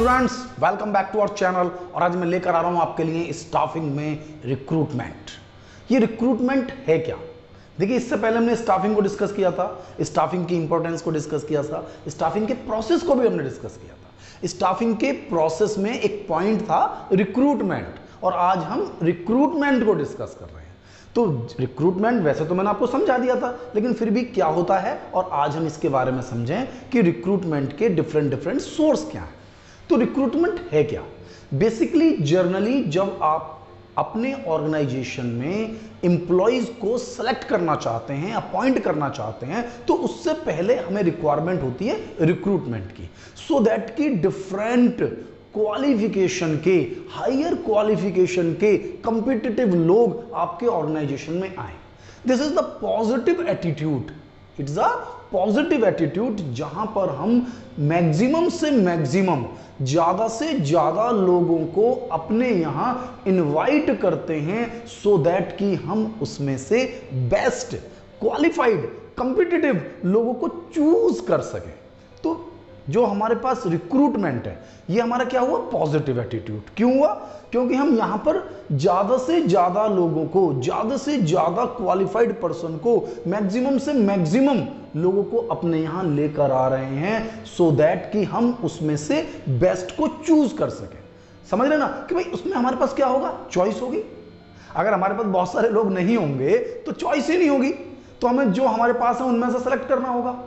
Students, welcome back to our channel. और आज मैं लेकर आ रहा हूं आपके लिए स्टाफिंग में रिक्रूटमेंट। ये रिक्रूटमेंट है क्या? देखिए, इससे पहले हमने स्टाफिंग को डिस्कस किया था, स्टाफिंग की इंपॉर्टेंस को डिस्कस किया था, स्टाफिंग के प्रोसेस को भी हमने डिस्कस किया था। स्टाफिंग के प्रोसेस में एक पॉइंट था रिक्रूटमेंट, और आज हम रिक्रूटमेंट को डिस्कस कर रहे हैं। तो रिक्रूटमेंट वैसे तो मैंने आपको समझा दिया था, लेकिन फिर भी क्या होता है, और आज हम इसके बारे में समझें कि रिक्रूटमेंट के डिफरेंट सोर्स क्या हैं। तो रिक्रूटमेंट है क्या? बेसिकली जर्नली जब आप अपने ऑर्गेनाइजेशन में एम्प्लॉयज को सेलेक्ट करना चाहते हैं, अपॉइंट करना चाहते हैं, तो उससे पहले हमें रिक्वायरमेंट होती है रिक्रूटमेंट की, सो दैट की डिफरेंट क्वालिफिकेशन के, हायर क्वालिफिकेशन के कॉम्पिटिटिव लोग आपके ऑर्गेनाइजेशन में आए। This is the positive attitude, it's a positive attitude, जहां पर हम मैक्सिमम से मैक्सिमम, ज्यादा से ज्यादा लोगों को अपने यहां इनवाइट करते हैं, सो दैट कि हम उसमें से बेस्ट क्वालिफाइड कॉम्पिटिटिव लोगों को चूज कर सकें। तो जो हमारे पास रिक्रूटमेंट है, ये हमारा क्या हुआ? Positive attitude. क्यों हुआ? क्योंकि हम यहां पर ज्यादा से ज्यादा लोगों को, ज्यादा से ज्यादा क्वालिफाइड पर्सन को, मैक्सिमम से मैक्सिमम लोगों को अपने यहां लेकर आ रहे हैं, सो दैट कि हम उसमें से बेस्ट को चूज कर सकें। समझ रहे ना कि भाई उसमें हमारे पास क्या होगा? चॉइस होगी। अगर हमारे पास बहुत सारे लोग नहीं होंगे तो चॉइस ही नहीं होगी, तो हमें जो हमारे पास है उनमें से सेलेक्ट करना होगा।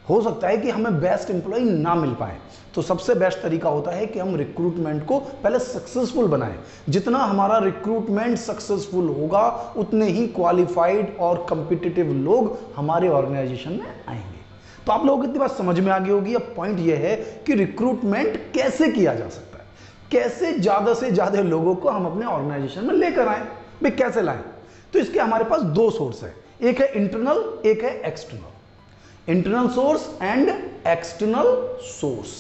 हो सकता है कि हमें बेस्ट एम्प्लॉय ना मिल पाए, तो सबसे बेस्ट तरीका होता है कि हम रिक्रूटमेंट को पहले सक्सेसफुल बनाएं। जितना हमारा रिक्रूटमेंट सक्सेसफुल होगा, उतने ही क्वालिफाइड और कॉम्पिटिटिव लोग हमारे ऑर्गेनाइजेशन में आएंगे। तो आप लोगों को इतनी बात समझ में आ गई होगी। अब पॉइंट यह है कि रिक्रूटमेंट कैसे किया जा सकता है, कैसे ज्यादा से ज्यादा लोगों को हम अपने ऑर्गेनाइजेशन में लेकर आए, भाई कैसे लाएं? तो इसके हमारे पास दो सोर्स है, एक है इंटरनल, एक है external. Internal source and external source.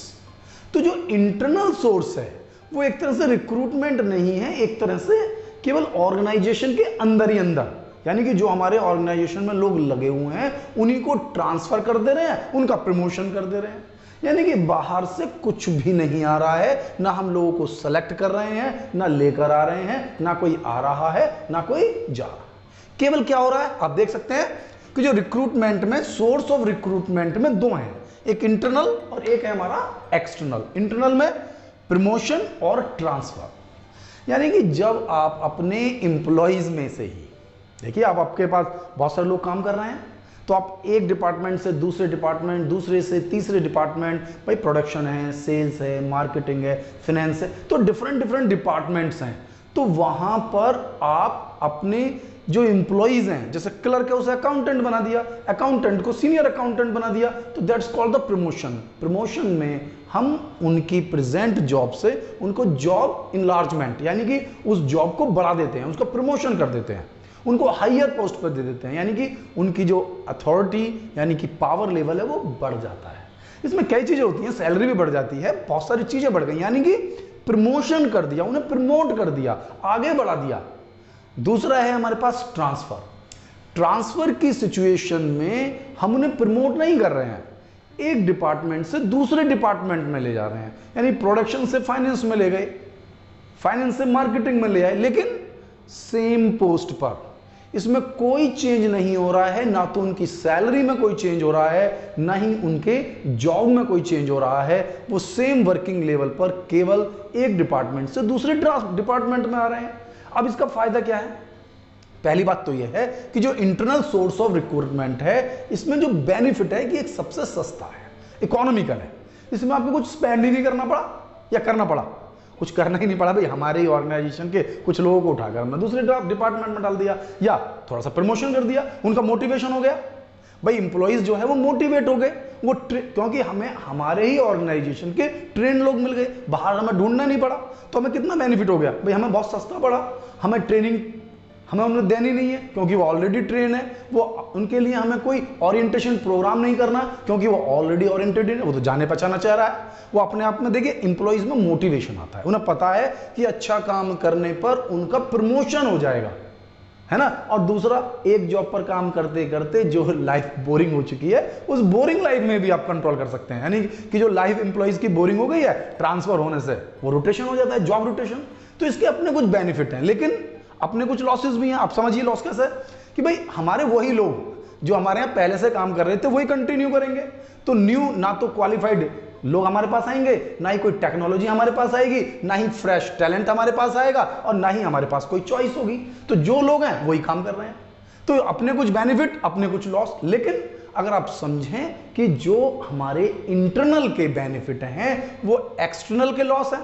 तो जो इंटरनल सोर्स है वो एक तरह से रिक्रूटमेंट नहीं है, एक तरह से केवल ऑर्गेनाइजेशन के अंदर ही अंदर, यानी कि जो हमारे ऑर्गेनाइजेशन में लोग लगे हुए हैं उन्हीं को ट्रांसफर कर दे रहे हैं, उनका प्रमोशन कर दे रहे हैं। यानी कि बाहर से कुछ भी नहीं आ रहा है, ना हम लोगों को सेलेक्ट कर रहे हैं, ना लेकर आ रहे हैं, ना कोई आ रहा है, ना कोई जा रहा है। केवल क्या हो रहा है, आप देख सकते हैं कि जो रिक्रूटमेंट में, सोर्स ऑफ रिक्रूटमेंट में दो हैं, एक इंटरनल और एक है हमारा एक्सटर्नल। इंटरनल में प्रमोशन और ट्रांसफर, यानी कि जब आप अपने एम्प्लॉइज में से ही, देखिए आप, आपके पास बहुत सारे लोग काम कर रहे हैं, तो आप एक डिपार्टमेंट से दूसरे डिपार्टमेंट, दूसरे से तीसरे डिपार्टमेंट, भाई प्रोडक्शन है, सेल्स है, मार्केटिंग है, फाइनेंस है, तो डिफरेंट डिपार्टमेंट्स हैं। तो वहां पर आप अपने जो एम्प्लॉइज हैं, जैसे क्लर्क है उसे अकाउंटेंट बना दिया, अकाउंटेंट को सीनियर अकाउंटेंट बना दिया, तो that's called the promotion. Promotion में हम उनकी प्रेजेंट जॉब से उनको जॉब इनलार्जमेंट, यानी कि उस जॉब को बढ़ा देते हैं, उसका प्रमोशन कर देते हैं, उनको हायर पोस्ट पर दे देते हैं, यानी कि उनकी जो अथॉरिटी यानी कि पावर लेवल है वो बढ़ जाता है। इसमें कई चीजें होती हैं, सैलरी भी बढ़ जाती है, बहुत सारी चीजें बढ़ गई, यानी कि प्रमोशन कर दिया, उन्हें प्रमोट कर दिया, आगे बढ़ा दिया। दूसरा है हमारे पास ट्रांसफर। ट्रांसफर की सिचुएशन में हम उन्हें प्रमोट नहीं कर रहे हैं, एक डिपार्टमेंट से दूसरे डिपार्टमेंट में ले जा रहे हैं, यानी प्रोडक्शन से फाइनेंस में ले गए, फाइनेंस से मार्केटिंग में ले आए, लेकिन सेम पोस्ट पर। इसमें कोई चेंज नहीं हो रहा है, ना तो उनकी सैलरी में कोई चेंज हो रहा है, ना ही उनके जॉब में कोई चेंज हो रहा है, वो सेम वर्किंग लेवल पर केवल एक डिपार्टमेंट से दूसरे डिपार्टमेंट में आ रहे हैं। अब इसका फायदा क्या है? पहली बात तो यह है कि जो इंटरनल सोर्स ऑफ रिक्रूटमेंट है, इसमें जो बेनिफिट है कि एक सबसे सस्ता है, इकोनॉमिकल है, इसमें आपको कुछ स्पेंड ही नहीं करना पड़ा, या करना पड़ा, कुछ करना ही नहीं पड़ा, भाई हमारे ही ऑर्गेनाइजेशन के कुछ लोगों को उठाकर हमने दूसरे डिपार्टमेंट में डाल दिया, या थोड़ा सा प्रमोशन कर दिया, उनका मोटिवेशन हो गया, भाई इंप्लॉइज जो है वो मोटिवेट हो गए, वो क्योंकि हमें हमारे ही ऑर्गेनाइजेशन के ट्रेन लोग मिल गए, बाहर हमें ढूंढना नहीं पड़ा, तो हमें कितना बेनिफिट हो गया, भाई हमें बहुत सस्ता पड़ा, हमें ट्रेनिंग हमें उन्हें देनी नहीं है क्योंकि वो ऑलरेडी ट्रेन है, वो उनके लिए हमें कोई ओरिएंटेशन प्रोग्राम नहीं करना क्योंकि वो ऑलरेडी ओरिएंटेड है, वो तो जाने पहचाना चाह रहा है। वो अपने आप में देखिए इंप्लॉइज में मोटिवेशन आता है, उन्हें पता है कि अच्छा काम करने पर उनका प्रमोशन हो जाएगा, है ना। और दूसरा, एक जॉब पर काम करते करते जो लाइफ बोरिंग हो चुकी है, उस बोरिंग लाइफ में भी आप कंट्रोल कर सकते हैं। यानी कि जो लाइफ एम्प्लॉइज की बोरिंग हो गई है ट्रांसफर होने से, वो रोटेशन हो जाता है, जॉब रोटेशन। तो इसके अपने कुछ बेनिफिट हैं, लेकिन अपने कुछ लॉसेस भी हैं। आप समझिए लॉस कैसे कि भाई हमारे वही लोग जो हमारे यहाँ पहले से काम कर रहे थे वही कंटिन्यू करेंगे। तो न्यू ना तो क्वालिफाइड लोग हमारे पास आएंगे, ना ही कोई टेक्नोलॉजी हमारे पास आएगी, ना ही फ्रेश टैलेंट हमारे पास आएगा, और ना ही हमारे पास कोई चॉइस होगी। तो जो लोग हैं वही काम कर रहे हैं। तो अपने कुछ बेनिफिट, अपने कुछ लॉस। लेकिन अगर आप समझें कि जो हमारे इंटरनल के बेनिफिट हैं वो एक्सटर्नल के लॉस हैं,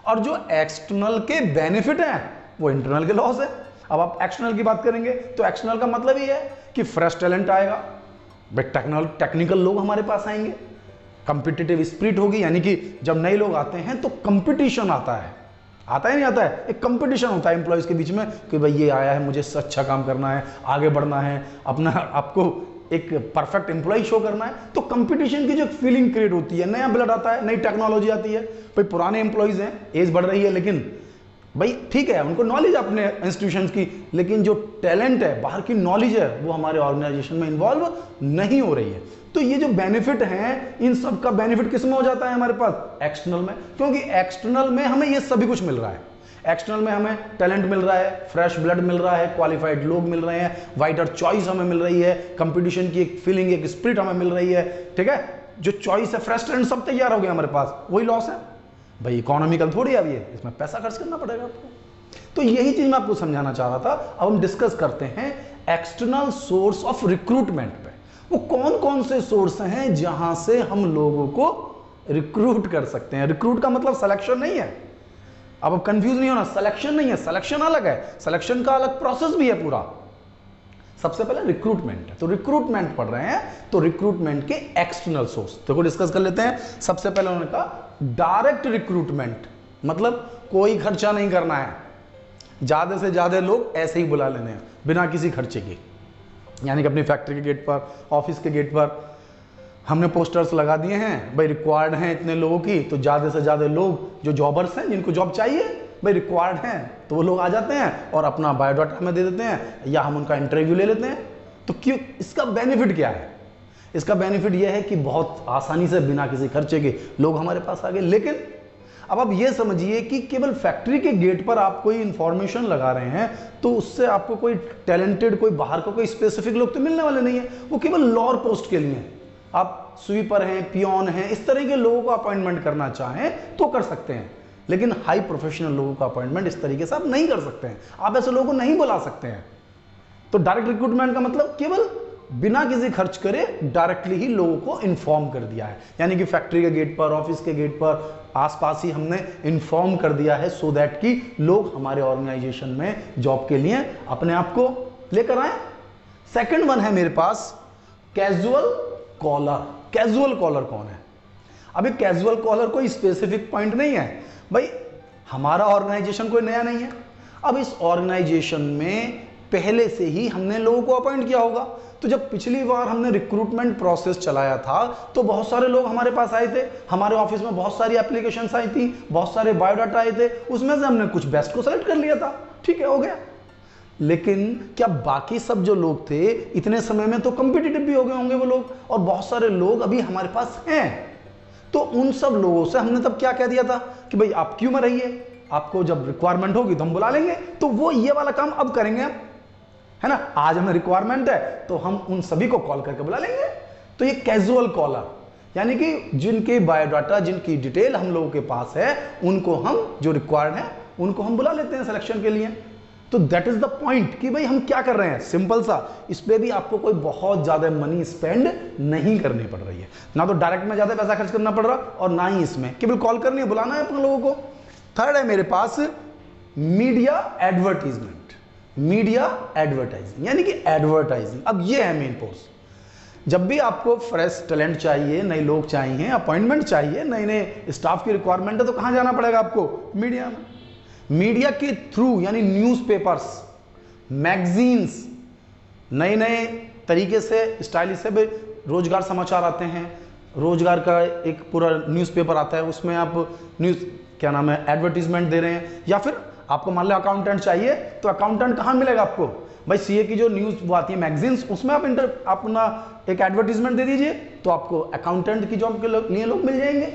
और जो एक्सटर्नल के बेनिफिट हैं वो इंटरनल के लॉस है। अब आप एक्सटर्नल की बात करेंगे तो एक्सटर्नल का मतलब ही है कि फ्रेश टैलेंट आएगा, टेक्निकल लोग हमारे पास आएंगे, कंपिटिटिव स्पिरिट होगी। यानी कि जब नए लोग आते हैं तो कंपटीशन आता है नहीं आता है, एक कंपटीशन होता है एम्प्लॉयज के बीच में कि भाई ये आया है, मुझे अच्छा काम करना है, आगे बढ़ना है, अपना आपको एक परफेक्ट एम्प्लॉय शो करना है। तो कंपटीशन की जो फीलिंग क्रिएट होती है, नया ब्लड आता है, नई टेक्नोलॉजी आती है। भाई पुराने एम्प्लॉयज हैं, एज बढ़ रही है, लेकिन भाई ठीक है, उनको नॉलेज अपने इंस्टीट्यूशंस की, लेकिन जो टैलेंट है, बाहर की नॉलेज है, वो हमारे ऑर्गेनाइजेशन में इन्वॉल्व नहीं हो रही है। तो ये जो बेनिफिट हैं, इन सब का बेनिफिट किस में हो जाता है हमारे पास? एक्सटर्नल में। क्योंकि एक्सटर्नल में हमें ये सभी कुछ मिल रहा है। एक्सटर्नल में हमें टैलेंट मिल रहा है, फ्रेश ब्लड मिल रहा है, क्वालिफाइड लोग मिल रहे हैं, वाइडर चॉइस हमें मिल रही है, कंपटीशन की एक फीलिंग, एक स्पिरिट हमें मिल रही है। ठीक है, जो चॉइस है, फ्रेश टैलेंट सब तैयार हो गया हमारे पास। वही लॉस है भाई, इकोनॉमिकल थोड़ी है ये, इसमें पैसा खर्च करना पड़ेगा आपको। तो यही चीज मैं आपको समझाना चाह रहा था। अब हम डिस्कस करते हैं एक्सटर्नल सोर्स ऑफ रिक्रूटमेंट पे। वो कौन कौन से सोर्स हैं जहां से हम लोगों को रिक्रूट कर सकते हैं। रिक्रूट का मतलब सिलेक्शन नहीं है, अब कंफ्यूज नहीं होना, सिलेक्शन नहीं है, सिलेक्शन अलग है, सिलेक्शन का अलग प्रोसेस भी है पूरा। सबसे पहले रिक्रूटमेंट है, तो रिक्रूटमेंट पढ़ रहे हैं, तो रिक्रूटमेंट के एक्सटर्नल सोर्स देखो डिस्कस कर लेते हैं। सबसे पहले उन्होंने कहा डायरेक्ट रिक्रूटमेंट, मतलब कोई खर्चा नहीं करना है, ज्यादा से ज्यादा लोग ऐसे ही बुला लेने हैं बिना किसी खर्चे के। यानी कि अपनी फैक्ट्री के गेट पर, ऑफिस के गेट पर हमने पोस्टर्स लगा दिए हैं, भाई रिक्वायर्ड हैं इतने लोगों की, तो ज्यादा से ज्यादा लोग जो जॉबर्स हैं, जिनको जॉब चाहिए, भाई रिक्वायर्ड हैं, तो वो लोग आ जाते हैं और अपना बायोडाटा हमें दे देते हैं, या हम उनका इंटरव्यू ले लेते हैं। तो क्यों, इसका बेनिफिट क्या है? इसका बेनिफिट यह है कि बहुत आसानी से बिना किसी खर्चे के लोग हमारे पास आ गए। लेकिन अब आप ये समझिए कि केवल फैक्ट्री के गेट पर आप कोई इंफॉर्मेशन लगा रहे हैं, तो उससे आपको कोई टैलेंटेड, कोई बाहर का कोई स्पेसिफिक लोग तो मिलने वाले नहीं है। वो केवल लोअर पोस्ट के लिए, आप स्वीपर हैं, पियोन हैं, इस तरह के लोगों को अपॉइंटमेंट करना चाहें तो कर सकते हैं, लेकिन हाई प्रोफेशनल लोगों का अपॉइंटमेंट इस तरीके से आप नहीं कर सकते हैं, आप ऐसे लोगों को नहीं बुला सकते हैं। तो डायरेक्ट रिक्रूटमेंट का मतलब केवल बिना किसी खर्च करे डायरेक्टली ही लोगों को इन्फॉर्म कर दिया है। यानी कि फैक्ट्री के गेट पर, ऑफिस के गेट पर, आसपास ही हमने इन्फॉर्म कर दिया है, सो दैट कि लोग हमारे ऑर्गेनाइजेशन में जॉब के लिए अपने आप को लेकर आए। सेकंड वन है मेरे पास कैजुअल कॉलर। कैजुअल कॉलर कौन है? अभी कैजुअल कॉलर कोई स्पेसिफिक पॉइंट नहीं है भाई, हमारा ऑर्गेनाइजेशन कोई नया नहीं है। अब इस ऑर्गेनाइजेशन में पहले से ही हमने लोगों को अपॉइंट किया होगा। तो जब पिछली बार हमने रिक्रूटमेंट प्रोसेस चलाया था तो बहुत सारे लोग हमारे पास आए थे, हमारे ऑफिस में बहुत सारी एप्लीकेशंस आई थी, बहुत सारे बायोडाटा आए थे, उसमें से हमने कुछ बेस्ट को सेलेक्ट कर लिया था, ठीक है, हो गया। लेकिन क्या बाकी सब जो लोग थे इतने समय में तो कंपिटिटिव भी हो गए होंगे वो लोग, और बहुत सारे लोग अभी हमारे पास हैं। तो उन सब लोगों से हमने तब क्या कह दिया था कि भाई आप क्यों में रहिए, आपको जब रिक्वायरमेंट होगी तो हम बुला लेंगे। तो वो ये वाला काम अब करेंगे, है ना। आज हमें रिक्वायरमेंट है तो हम उन सभी को कॉल करके बुला लेंगे। तो ये कैजुअल कॉलर, यानी कि जिनके बायोडाटा, जिनकी डिटेल हम लोगों के पास है, उनको हम, जो रिक्वायर्ड है उनको हम बुला लेते हैं सिलेक्शन के लिए। तो दैट इज द पॉइंट कि भाई हम क्या कर रहे हैं, सिंपल सा, इस पे भी आपको कोई बहुत ज्यादा मनी स्पेंड नहीं करनी पड़ रही है, ना तो डायरेक्ट में ज्यादा पैसा खर्च करना पड़ रहा और ना ही इसमें, केवल कॉल करनी है, बुलाना है अपने लोगों को। थर्ड है मेरे पास मीडिया एडवर्टीजमेंट। मीडिया एडवर्टाइजिंग यानी कि एडवर्टाइजिंग। अब ये है मेन पोस्ट। जब भी आपको फ्रेश टैलेंट चाहिए, नए लोग चाहिए, अपॉइंटमेंट चाहिए, नए नए स्टाफ की रिक्वायरमेंट है, तो कहां जाना पड़ेगा आपको? मीडिया में। मीडिया के थ्रू, यानी न्यूज़पेपर्स, मैगजीन्स, नए नए तरीके से, स्टाइलिश से रोजगार समाचार आते हैं, रोजगार का एक पूरा न्यूज़पेपर आता है, उसमें आप न्यूज़, क्या नाम है, एडवर्टीजमेंट दे रहे हैं। या फिर आपको मान लो अकाउंटेंट चाहिए, तो अकाउंटेंट कहाँ मिलेगा आपको? भाई सीए की जो न्यूज़ वो आती है मैगजीन्स, उसमें आप अपना एक एडवर्टीजमेंट दे दीजिए तो आपको अकाउंटेंट की जॉब के लिए लोग मिल जाएंगे।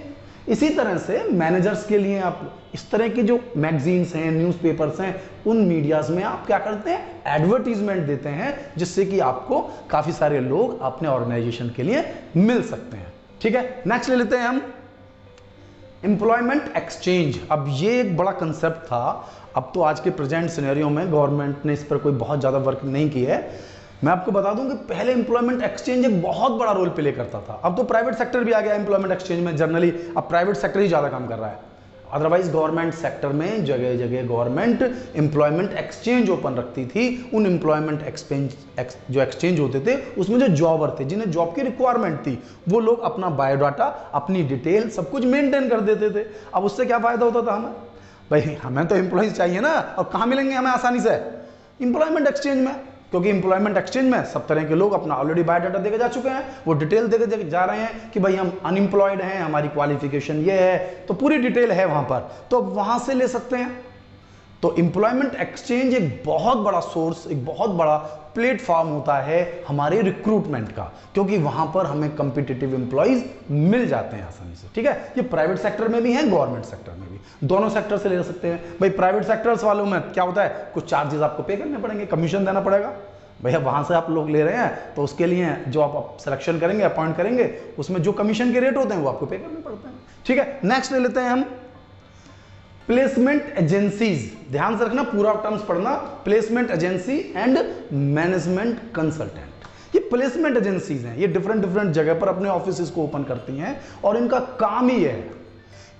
इसी तरह से मैनेजर्स के लिए आप इस तरह की जो मैगजीन्स हैं, न्यूज़पेपर्स हैं, उन मीडियाज में आप क्या करते हैं, एडवर्टीजमेंट देते हैं, जिससे कि आपको काफ़ी सारे लोग अपने ऑर्गेनाइजेशन के लिए मिल सकते हैं। ठीक है, नेक्स्ट ले लेते हैं हम एम्प्लॉयमेंट एक्सचेंज। अब ये एक बड़ा कंसेप्ट था, अब तो आज के प्रेजेंट सिनेरियो में गवर्नमेंट ने इस पर कोई बहुत ज़्यादा वर्क नहीं की है। मैं आपको बता दूं कि पहले एम्प्लॉयमेंट एक्सचेंज एक बहुत बड़ा रोल प्ले करता था। अब तो प्राइवेट सेक्टर भी आ गया एम्प्लॉयमेंट एक्सचेंज में, जनरली अब प्राइवेट सेक्टर ही ज़्यादा काम कर रहा है। अदरवाइज गवर्नमेंट सेक्टर में जगह जगह गवर्नमेंट एम्प्लॉयमेंट एक्सचेंज ओपन रखती थी। उन एम्प्लॉयमेंट जो एक्सचेंज होते थे उसमें जो जॉबर थे, जिन्हें जॉब की रिक्वायरमेंट थी, वो लोग अपना बायोडाटा, अपनी डिटेल सब कुछ मेंटेन कर देते थे। अब उससे क्या फायदा होता था हमें, भाई हमें तो एम्प्लॉयज चाहिए ना, और कहाँ मिलेंगे हमें आसानी से, एम्प्लॉयमेंट एक्सचेंज में, क्योंकि एम्प्लॉयमेंट एक्सचेंज में सब तरह के लोग अपना ऑलरेडी बायोडाटा देके जा चुके हैं, वो डिटेल देके जा रहे हैं कि भाई हम अनएम्प्लॉयड हैं, हमारी क्वालिफिकेशन ये है, तो पूरी डिटेल है वहां पर, तो वहां से ले सकते हैं। तो एम्प्लॉयमेंट एक्सचेंज एक बहुत बड़ा सोर्स, एक बहुत बड़ा प्लेटफॉर्म होता है हमारे रिक्रूटमेंट का, क्योंकि वहां पर हमें कॉम्पिटिटिव एम्प्लॉयज मिल जाते हैं आसानी से। ठीक है, ये प्राइवेट सेक्टर में भी है, गवर्नमेंट सेक्टर में भी, दोनों सेक्टर से ले सकते हैं। भाई प्राइवेट सेक्टर्स वालों में क्या होता है, कुछ चार्जेस आपको पे करने पड़ेंगे, कमीशन देना पड़ेगा। भैया वहां से आप लोग ले रहे हैं तो उसके लिए जो आप सिलेक्शन करेंगे, अपॉइंट करेंगे, उसमें जो कमीशन के रेट होते हैं वो आपको पे करने पड़ते हैं। ठीक है, नेक्स्ट ले लेते हैं हम प्लेसमेंट एजेंसीज। ध्यान से रखना, पूरा टर्म्स पढ़ना, placement agency and management consultant. ये प्लेसमेंट एजेंसीज हैं, ये डिफरेंट जगह पर अपने ऑफिस को ओपन करती हैं, और इनका काम ही है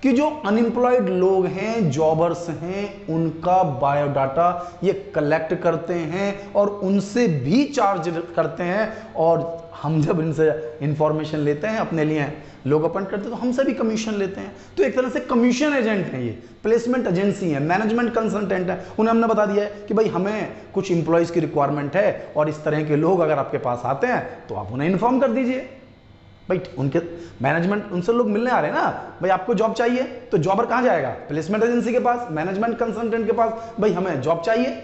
कि जो अनएम्प्लॉयड लोग हैं, जॉबर्स हैं, उनका बायोडाटा ये कलेक्ट करते हैं और उनसे भी चार्ज करते हैं, और हम जब इनसे इंफॉर्मेशन लेते हैं, अपने लिए लोग अपॉइंट करते हैं, तो हमसे भी कमीशन लेते हैं। तो एक तरह से कमीशन एजेंट हैं ये, प्लेसमेंट एजेंसी है, मैनेजमेंट कंसल्टेंट है। उन्हें हमने बता दिया है कि भाई हमें कुछ इंप्लॉयज की रिक्वायरमेंट है, और इस तरह के लोग अगर आपके पास आते हैं तो आप उन्हें इन्फॉर्म कर दीजिए। भाई उनके मैनेजमेंट, उनसे लोग मिलने आ रहे हैं ना, भाई आपको जॉब चाहिए, तो जॉबर कहाँ जाएगा, प्लेसमेंट एजेंसी के पास, मैनेजमेंट कंसल्टेंट के पास। भाई हमें जॉब चाहिए,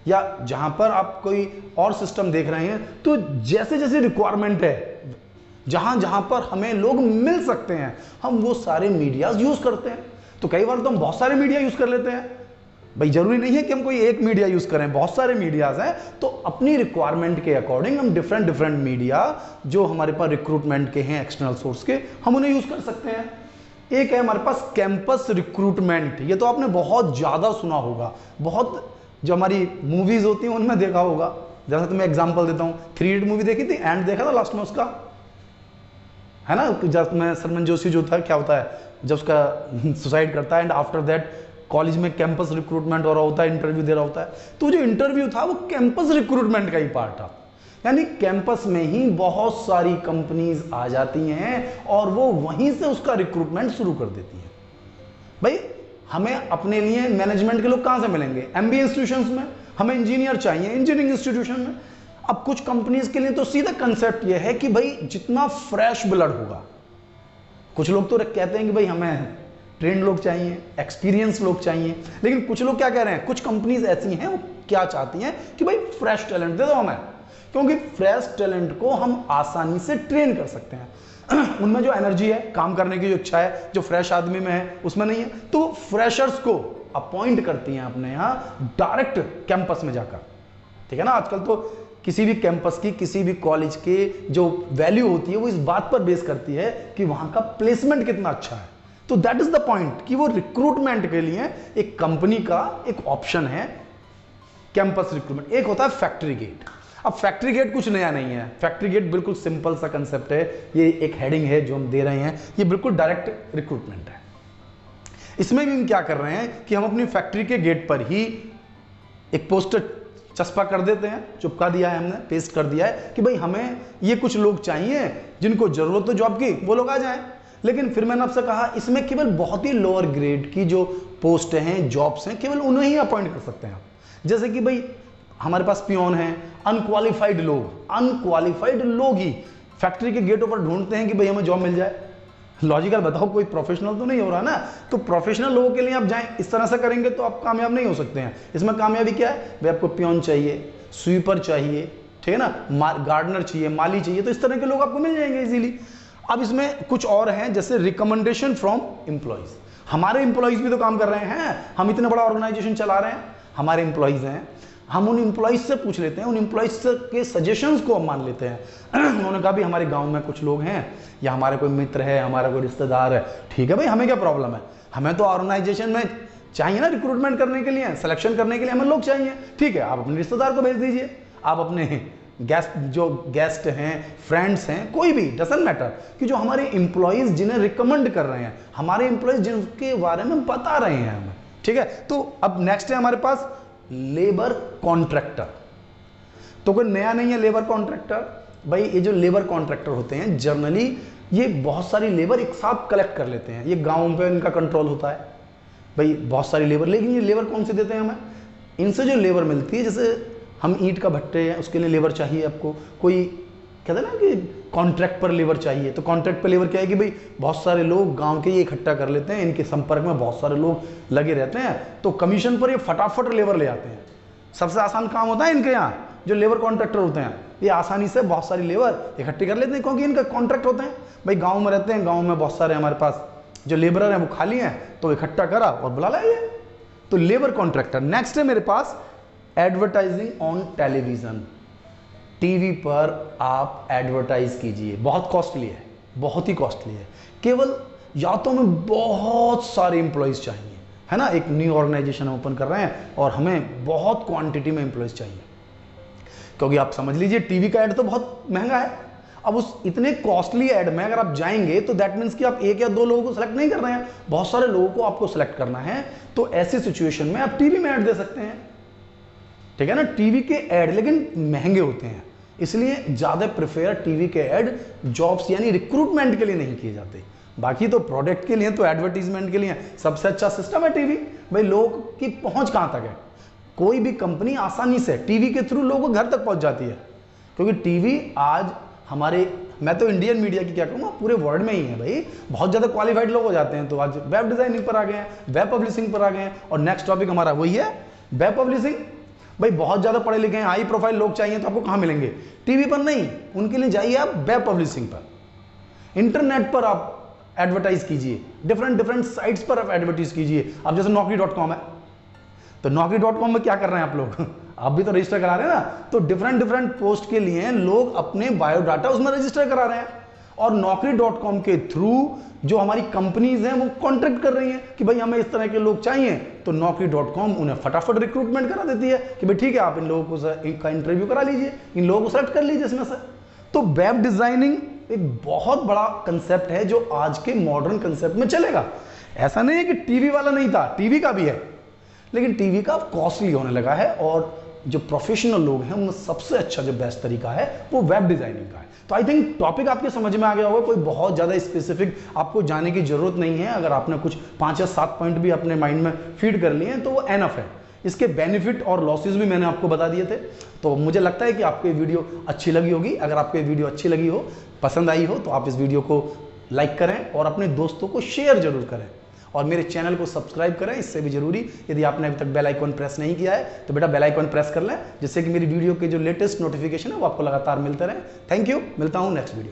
या जहां पर आप कोई और सिस्टम देख रहे हैं, तो जैसे जैसे रिक्वायरमेंट है, जहां जहां पर हमें लोग मिल सकते हैं, हम वो सारे मीडियाज यूज करते हैं। तो कई बार तो हम बहुत सारे मीडिया यूज कर लेते हैं। भाई जरूरी नहीं है कि हम कोई एक मीडिया यूज करें, बहुत सारे मीडियाज हैं, तो अपनी रिक्वायरमेंट के अकॉर्डिंग हम डिफरेंट मीडिया जो हमारे पास रिक्रूटमेंट के हैं, एक्सटर्नल सोर्स के, हम उन्हें यूज कर सकते हैं। एक है हमारे पास कैंपस रिक्रूटमेंट, ये तो आपने बहुत ज्यादा सुना होगा, बहुत जो हमारी मूवीज होती हैं उनमें देखा होगा। जैसे तुम्हें एग्जांपल देता हूँ, 3 इडियट मूवी देखी थी, एंड देखा था लास्ट में उसका, है ना, जब मैं सरमन जोशी जो था, क्या होता है जब उसका सुसाइड करता है, एंड आफ्टर दैट कॉलेज में कैंपस रिक्रूटमेंट हो रहा होता है, इंटरव्यू दे रहा होता है, तो जो इंटरव्यू था वो कैंपस रिक्रूटमेंट का ही पार्ट था। यानी कैंपस में ही बहुत सारी कंपनीज आ जाती हैं और वो वहीं से उसका रिक्रूटमेंट शुरू कर देती हैं। भाई हमें अपने लिए मैनेजमेंट के लोग कहां से मिलेंगे, एमबीए इंस्टीट्यूशंस में, हमें इंजीनियर चाहिए इंजीनियरिंग इंस्टीट्यूशन में। अब कुछ कंपनीज के लिए तो सीधा कंसेप्ट यह है कि भाई जितना फ्रेश ब्लड होगा, कुछ लोग तो कहते हैं कि भाई हमें ट्रेंड लोग चाहिए, एक्सपीरियंस लोग चाहिए, लेकिन कुछ लोग क्या कह रहे हैं, कुछ कंपनीज ऐसी हैं वो क्या चाहती हैं कि भाई फ्रेश टैलेंट दे दो हमें, क्योंकि फ्रेश टैलेंट को हम आसानी से ट्रेन कर सकते हैं। उनमें जो एनर्जी है, काम करने की जो इच्छा है, जो फ्रेश आदमी में है उसमें नहीं है, तो फ्रेशर्स को अपॉइंट करती हैं अपने यहाँ डायरेक्ट कैंपस में जाकर। ठीक है ना, आजकल तो किसी भी कैंपस की, किसी भी कॉलेज के जो वैल्यू होती है वो इस बात पर बेस करती है कि वहां का प्लेसमेंट कितना अच्छा है। तो दैट इज द पॉइंट कि वो रिक्रूटमेंट के लिए एक कंपनी का एक ऑप्शन है कैंपस रिक्रूटमेंट। एक होता है फैक्ट्री गेट। अब फैक्ट्री गेट कुछ नया नहीं है, फैक्ट्री गेट बिल्कुल सिंपल सा कंसेप्ट है, ये एक हेडिंग है जो हम दे रहे हैं, ये बिल्कुल डायरेक्ट रिक्रूटमेंट है। इसमें भी हम क्या कर रहे हैं कि हम अपनी फैक्ट्री के गेट पर ही एक पोस्टर चस्पा कर देते हैं, चिपका दिया है हमने, पेस्ट कर दिया है कि भाई हमें ये कुछ लोग चाहिए जिनको जरूरत हो जॉब की, वो लोग आ जाएं। लेकिन फिर मैंने आपसे कहा इसमें केवल बहुत ही लोअर ग्रेड की जो पोस्ट हैं, जॉब्स हैं, केवल उन्हें ही अपॉइंट कर सकते हैं आप। जैसे कि भाई हमारे पास पियोन है, अनक्वालिफाइड लोग ही फैक्ट्री के गेटों पर ढूंढते हैं कि भाई हमें जॉब मिल जाए। लॉजिकल बताओ, कोई प्रोफेशनल तो नहीं हो रहा ना, तो प्रोफेशनल लोगों के लिए आप जाएं, इस तरह से करेंगे तो आप कामयाब नहीं हो सकते हैं। इसमें कामयाबी क्या है, भाई आपको पियोन चाहिए, स्वीपर चाहिए, ठीक है ना, गार्डनर चाहिए, माली चाहिए, तो इस तरह के लोग आपको मिल जाएंगे इजीली। अब इसमें कुछ और हैं, जैसे रिकमेंडेशन फ्रॉम एम्प्लॉइज। हमारे एम्प्लॉइज भी तो काम कर रहे हैं, हम इतना बड़ा ऑर्गेनाइजेशन चला रहे हैं, हमारे एम्प्लॉइज हैं, हम उन एम्प्लॉइज से पूछ लेते हैं, उन एम्प्लॉइज के सजेशंस को हम मान लेते हैं। उन्होंने कहा भी हमारे गांव में कुछ लोग हैं, या हमारे कोई मित्र है, हमारा कोई रिश्तेदार है, ठीक है भाई, हमें क्या प्रॉब्लम है, हमें तो ऑर्गेनाइजेशन में चाहिए ना रिक्रूटमेंट करने के लिए, सिलेक्शन करने के लिए हमें लोग चाहिए, ठीक है, आप अपने रिश्तेदार को भेज दीजिए, आप अपने गेस्ट हैं, फ्रेंड्स हैं, कोई भी, डजंट मैटर, कि जो हमारे एम्प्लॉइज जिन्हें रिकमेंड कर रहे हैं, हमारे एम्प्लॉइज जिनके बारे में बता रहे हैं हमें, ठीक है। तो अब नेक्स्ट है हमारे पास लेबर कॉन्ट्रैक्टर। तो कोई नया नहीं है लेबर कॉन्ट्रैक्टर भाई, ये जो लेबर कॉन्ट्रैक्टर होते हैं जनरली ये बहुत सारी लेबर एक साथ कलेक्ट कर लेते हैं, ये गाँव पे इनका कंट्रोल होता है भाई, बहुत सारी लेबर। लेकिन ये लेबर कौन से देते हैं हमें, इनसे जो लेबर मिलती है, जैसे हम ईंट का भट्टे हैं, उसके लिए लेबर चाहिए आपको, कोई कहते हैं ना कि कॉन्ट्रैक्ट पर लेबर चाहिए, तो कॉन्ट्रैक्ट पर लेबर क्या है कि भाई बहुत सारे लोग गांव के ये इकट्ठा कर लेते हैं, इनके संपर्क में बहुत सारे लोग लगे रहते हैं, तो कमीशन पर ये फटाफट लेबर ले आते हैं। सबसे आसान काम होता है इनके यहाँ, जो लेबर कॉन्ट्रैक्टर होते हैं ये आसानी से बहुत सारी लेबर इकट्ठी कर लेते हैं, क्योंकि इनका कॉन्ट्रैक्ट होते हैं भाई, गाँव में रहते हैं, गाँव में बहुत सारे हमारे पास जो लेबरर हैं वो खाली हैं, तो इकट्ठा करा और बुला लाइए, तो लेबर कॉन्ट्रैक्टर। नेक्स्ट है मेरे पास एडवर्टाइजिंग ऑन टेलीविजन। टीवी पर आप एडवर्टाइज कीजिए, बहुत कॉस्टली है, बहुत ही कॉस्टली है, केवल या तो हमें बहुत सारे एम्प्लॉयज चाहिए, है ना, एक न्यू ऑर्गेनाइजेशन ओपन कर रहे हैं और हमें बहुत क्वांटिटी में एम्प्लॉयज चाहिए, क्योंकि आप समझ लीजिए टीवी का ऐड तो बहुत महंगा है। अब उस इतने कॉस्टली ऐड में अगर आप जाएंगे तो दैट मीन्स कि आप एक या दो लोगों को सेलेक्ट नहीं कर रहे हैं, बहुत सारे लोगों को आपको सेलेक्ट करना है, तो ऐसी सिचुएशन में आप टीवी में ऐड दे सकते हैं, ठीक है ना। टीवी के ऐड लेकिन महंगे होते हैं, इसलिए ज्यादा प्रेफर टीवी के ऐड जॉब्स यानी रिक्रूटमेंट के लिए नहीं किए जाते। बाकी तो प्रोडक्ट के लिए, तो एडवर्टीजमेंट के लिए सबसे अच्छा सिस्टम है टीवी। भाई लोग की पहुंच कहां तक है, कोई भी कंपनी आसानी से टीवी के थ्रू लोगों को घर तक पहुंच जाती है, क्योंकि टीवी आज हमारे, मैं तो इंडियन मीडिया की क्या कहूँगा, पूरे वर्ल्ड में ही है भाई, बहुत ज़्यादा क्वालिफाइड लोग हो जाते हैं, तो आज वेब डिजाइनिंग पर आ गए हैं, वेब पब्लिशिंग पर आ गए हैं, और नेक्स्ट टॉपिक हमारा वही है वेब पब्लिशिंग। भाई बहुत ज़्यादा पढ़े लिखे हैं, हाई प्रोफाइल लोग चाहिए, तो आपको कहाँ मिलेंगे, टीवी पर नहीं, उनके लिए जाइए आप वेब पब्लिशिंग पर, इंटरनेट पर आप एडवर्टाइज कीजिए, डिफरेंट साइट्स पर आप एडवर्टाइज कीजिए। अब जैसे Naukri.com है, तो Naukri.com में क्या कर रहे हैं आप लोग आप भी तो रजिस्टर करा रहे हैं ना, तो डिफरेंट पोस्ट के लिए लोग अपने बायोडाटा उसमें रजिस्टर करा रहे हैं, और Naukri.com के थ्रू जो हमारी कंपनीज हैं वो कॉन्ट्रैक्ट कर रही हैं कि भाई हमें इस तरह के लोग चाहिए, तो Naukri.com उन्हें फटाफट रिक्रूटमेंट करा देती है कि भाई ठीक है, आप इन लोगों का इंटरव्यू करा लीजिए, इन लोगों को सेलेक्ट कर लीजिए इसमें से। तो वेब डिजाइनिंग एक बहुत बड़ा कंसेप्ट है जो आज के मॉडर्न कंसेप्ट में चलेगा। ऐसा नहीं है कि टीवी वाला नहीं था, टीवी का भी है, लेकिन टीवी का कॉस्टली होने लगा है, और जो प्रोफेशनल लोग हैं उनमें सबसे अच्छा जो बेस्ट तरीका है वो वेब डिजाइनिंग का है। तो आई थिंक टॉपिक आपके समझ में आ गया होगा, कोई बहुत ज़्यादा स्पेसिफिक आपको जाने की जरूरत नहीं है। अगर आपने कुछ 5 या 7 पॉइंट भी अपने माइंड में फीड कर लिए हैं तो वो एनफ है। इसके बेनिफिट और लॉसेस भी मैंने आपको बता दिए थे। तो मुझे लगता है कि आपको ये वीडियो अच्छी लगी होगी। अगर आपको ये वीडियो अच्छी लगी हो, पसंद आई हो, तो आप इस वीडियो को लाइक करें और अपने दोस्तों को शेयर जरूर करें, और मेरे चैनल को सब्सक्राइब करें। इससे भी जरूरी, यदि आपने अभी तक बेल आइकॉन प्रेस नहीं किया है तो बेटा बेल आइकॉन प्रेस कर लें, जिससे कि मेरी वीडियो के जो लेटेस्ट नोटिफिकेशन है वो आपको लगातार मिलते रहे। थैंक यू, मिलता हूँ नेक्स्ट वीडियो।